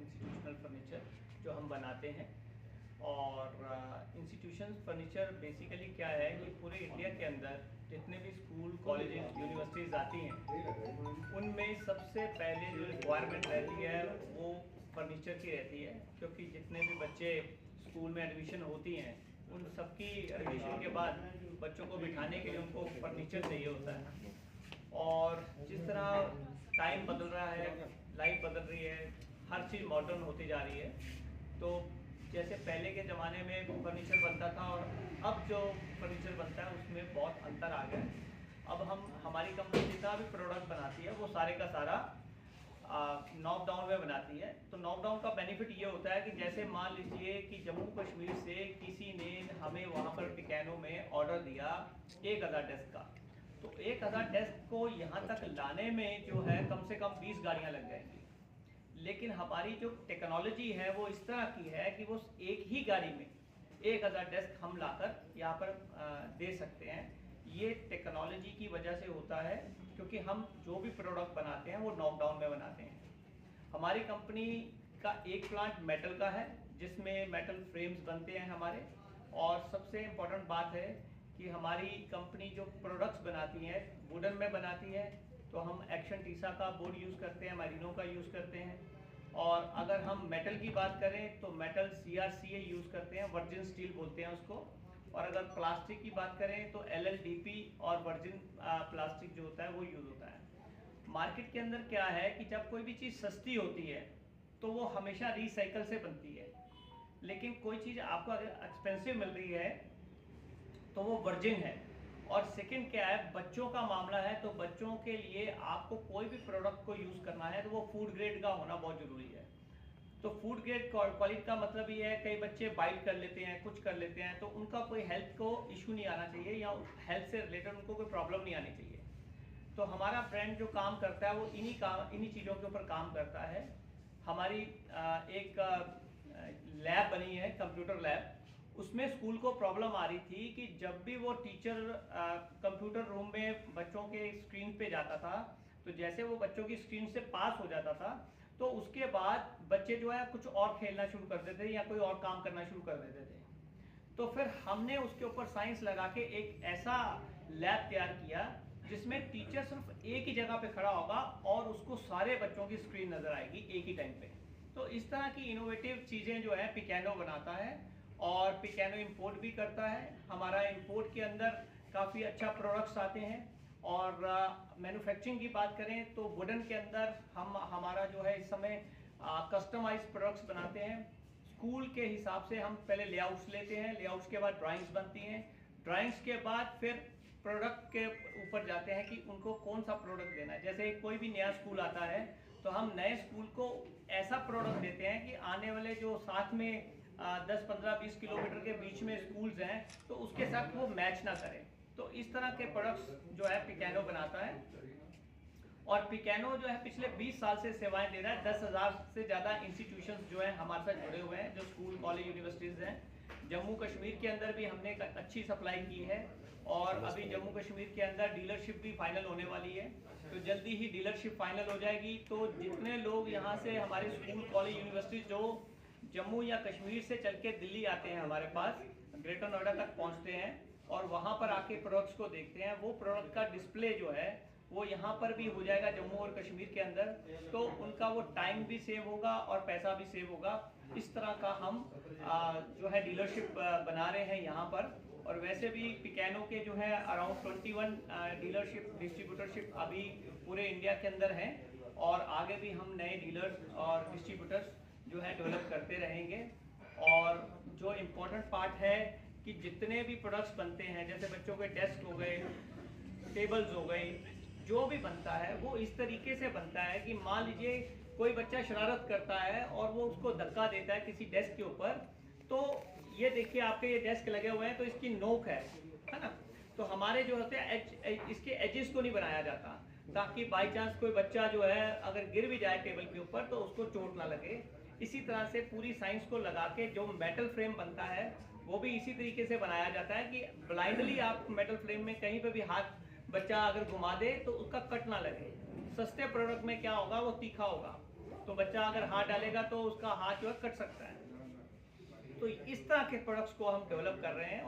Institutional furniture जो हम बनाते हैं। और इंस्टीट्यूशन फर्नीचर बेसिकली क्या है कि पूरे इंडिया के अंदर जितने भी स्कूल, कॉलेजेस, यूनिवर्सिटीज़ आती हैं उनमें सबसे पहले जो रिक्वायरमेंट रहती है वो फर्नीचर की रहती है, क्योंकि जितने भी बच्चे स्कूल में एडमिशन होती हैं उन सबकी एडमिशन के बाद बच्चों को बिठाने के लिए उनको फर्नीचर चाहिए होता है। और जिस तरह टाइम बदल रहा है, लाइफ बदल रही है, हर चीज़ मॉडर्न होती जा रही है, तो जैसे पहले के ज़माने में फर्नीचर बनता था और अब जो फर्नीचर बनता है उसमें बहुत अंतर आ गया है। अब हमारी कंपनी जितना भी प्रोडक्ट बनाती है वो सारे का सारा नॉक डाउन में बनाती है। तो नॉक डाउन का बेनिफिट ये होता है कि जैसे मान लीजिए कि जम्मू कश्मीर से किसी ने हमें वहाँ पर पिकानो में ऑर्डर दिया 1000 डेस्क का, तो 1000 डेस्क को यहाँ तक लाने में जो है कम से कम 20 गाड़ियाँ लग जाएंगी। लेकिन हमारी जो टेक्नोलॉजी है वो इस तरह की है कि वो एक ही गाड़ी में 1000 डेस्क हम लाकर यहाँ पर दे सकते हैं। ये टेक्नोलॉजी की वजह से होता है, क्योंकि हम जो भी प्रोडक्ट बनाते हैं वो नॉकडाउन में बनाते हैं। हमारी कंपनी का एक प्लांट मेटल का है जिसमें मेटल फ्रेम्स बनते हैं हमारे। और सबसे इम्पोर्टेंट बात है कि हमारी कंपनी जो प्रोडक्ट्स बनाती है वुडन में बनाती है, तो हम एक्शन टीसा का बोर्ड यूज़ करते हैं, मैरिनो का यूज़ करते हैं। और अगर हम मेटल की बात करें तो मेटल CRCA यूज़ करते हैं, वर्जिन स्टील बोलते हैं उसको। और अगर प्लास्टिक की बात करें तो LLDP और वर्जिन प्लास्टिक जो होता है वो यूज़ होता है। मार्केट के अंदर क्या है कि जब कोई भी चीज़ सस्ती होती है तो वो हमेशा रिसाइकल से बनती है, लेकिन कोई चीज़ आपको अगर एक्सपेंसिव मिल रही है तो वो वर्जिन है। और सेकंड क्या है, बच्चों का मामला है, तो बच्चों के लिए आपको कोई भी प्रोडक्ट को यूज़ करना है तो वो फूड ग्रेड का होना बहुत ज़रूरी है। तो फूड ग्रेड क्वालिटी का मतलब ये है, कई बच्चे बाइट कर लेते हैं, कुछ कर लेते हैं, तो उनका कोई हेल्थ को इशू नहीं आना चाहिए या हेल्थ से रिलेटेड उनको कोई प्रॉब्लम नहीं आनी चाहिए। तो हमारा ब्रांड जो काम करता है वो इन्हीं चीज़ों के ऊपर काम करता है। हमारी एक लैब बनी है, कंप्यूटर लैब। उसमें स्कूल को प्रॉब्लम आ रही थी कि जब भी वो टीचर कंप्यूटर रूम में बच्चों के स्क्रीन पे जाता था, तो जैसे वो बच्चों की स्क्रीन से पास हो जाता था तो उसके बाद बच्चे जो है कुछ और खेलना शुरू कर देते थे या कोई और काम करना शुरू कर देते थे। तो फिर हमने उसके ऊपर साइंस लगा के एक ऐसा लैब तैयार किया जिसमें टीचर सिर्फ एक ही जगह पे खड़ा होगा और उसको सारे बच्चों की स्क्रीन नजर आएगी एक ही टाइम पे। तो इस तरह की इनोवेटिव चीज़ें जो है पिकानो बनाता है और पिकानो इंपोर्ट भी करता है। हमारा इंपोर्ट के अंदर काफ़ी अच्छा प्रोडक्ट्स आते हैं। और मैन्युफैक्चरिंग की बात करें तो वुडन के अंदर हमारा जो है इस समय कस्टमाइज प्रोडक्ट्स बनाते हैं। स्कूल के हिसाब से हम पहले लेआउट्स लेते हैं, लेआउट्स के बाद ड्राइंग्स बनती हैं, ड्राइंग्स के बाद फिर प्रोडक्ट के ऊपर जाते हैं कि उनको कौन सा प्रोडक्ट देना है। जैसे कोई भी नया स्कूल आता है तो हम नए स्कूल को ऐसा प्रोडक्ट देते हैं कि आने वाले जो साथ में 10, 15, 20 किलोमीटर के बीच में स्कूल्स हैं तो उसके साथ वो मैच ना करें। तो इस तरह के प्रोडक्ट्स जो है पिकानो बनाता है। और पिकानो जो है पिछले 20 साल से सेवाएं दे रहा है। 10,000 से ज़्यादा इंस्टीट्यूशंस जो है हमारे साथ जुड़े हुए हैं, जो स्कूल, कॉलेज, यूनिवर्सिटीज़ हैं। जम्मू कश्मीर के अंदर भी हमने अच्छी सप्लाई की है और अभी जम्मू कश्मीर के अंदर डीलरशिप भी फाइनल होने वाली है। तो जल्दी ही डीलरशिप फाइनल हो जाएगी। तो जितने लोग यहाँ से हमारे स्कूल, कॉलेज, यूनिवर्सिटी जो जम्मू या कश्मीर से चल के दिल्ली आते हैं हमारे पास, ग्रेटर नोएडा तक पहुँचते हैं और वहाँ पर आके प्रोडक्ट्स को देखते हैं, वो प्रोडक्ट का डिस्प्ले जो है वो यहाँ पर भी हो जाएगा जम्मू और कश्मीर के अंदर। तो उनका वो टाइम भी सेव होगा और पैसा भी सेव होगा। इस तरह का हम जो है डीलरशिप बना रहे हैं यहाँ पर। और वैसे भी पिकानो के जो है अराउंड 21 डीलरशिप, डिस्ट्रीब्यूटरशिप अभी पूरे इंडिया के अंदर हैं और आगे भी हम नए डीलर्स और डिस्ट्रीब्यूटर्स जो है डेवलप करते रहेंगे। और जो इम्पोर्टेंट पार्ट है कि जितने भी प्रोडक्ट्स बनते हैं, जैसे बच्चों के डेस्क हो गए, टेबल्स हो गए, जो भी बनता है वो इस तरीके से बनता है कि मान लीजिए कोई बच्चा शरारत करता है और वो उसको धक्का देता है किसी डेस्क के ऊपर, तो ये देखिए आपके ये डेस्क लगे हुए हैं तो इसकी नोक है ना। तो हमारे जो होते हैं इसके एजेस को नहीं बनाया जाता ताकि बाई चांस कोई बच्चा जो है अगर गिर भी जाए टेबल के ऊपर तो उसको चोट ना लगे। इसी तरह से पूरी साइंस को लगा के जो मेटल फ्रेम बनता है वो भी इसी तरीके से बनाया जाता है कि ब्लाइंडली आप मेटल फ्रेम में कहीं पे भी हाथ बच्चा अगर घुमा दे तो उसका कट ना लगे। सस्ते प्रोडक्ट में क्या होगा, वो तीखा होगा। तो बच्चा अगर हाथ डालेगा तो उसका हाथ जो है कट सकता है। तो इस तरह के प्रोडक्ट्स को हम डेवलप कर रहे हैं।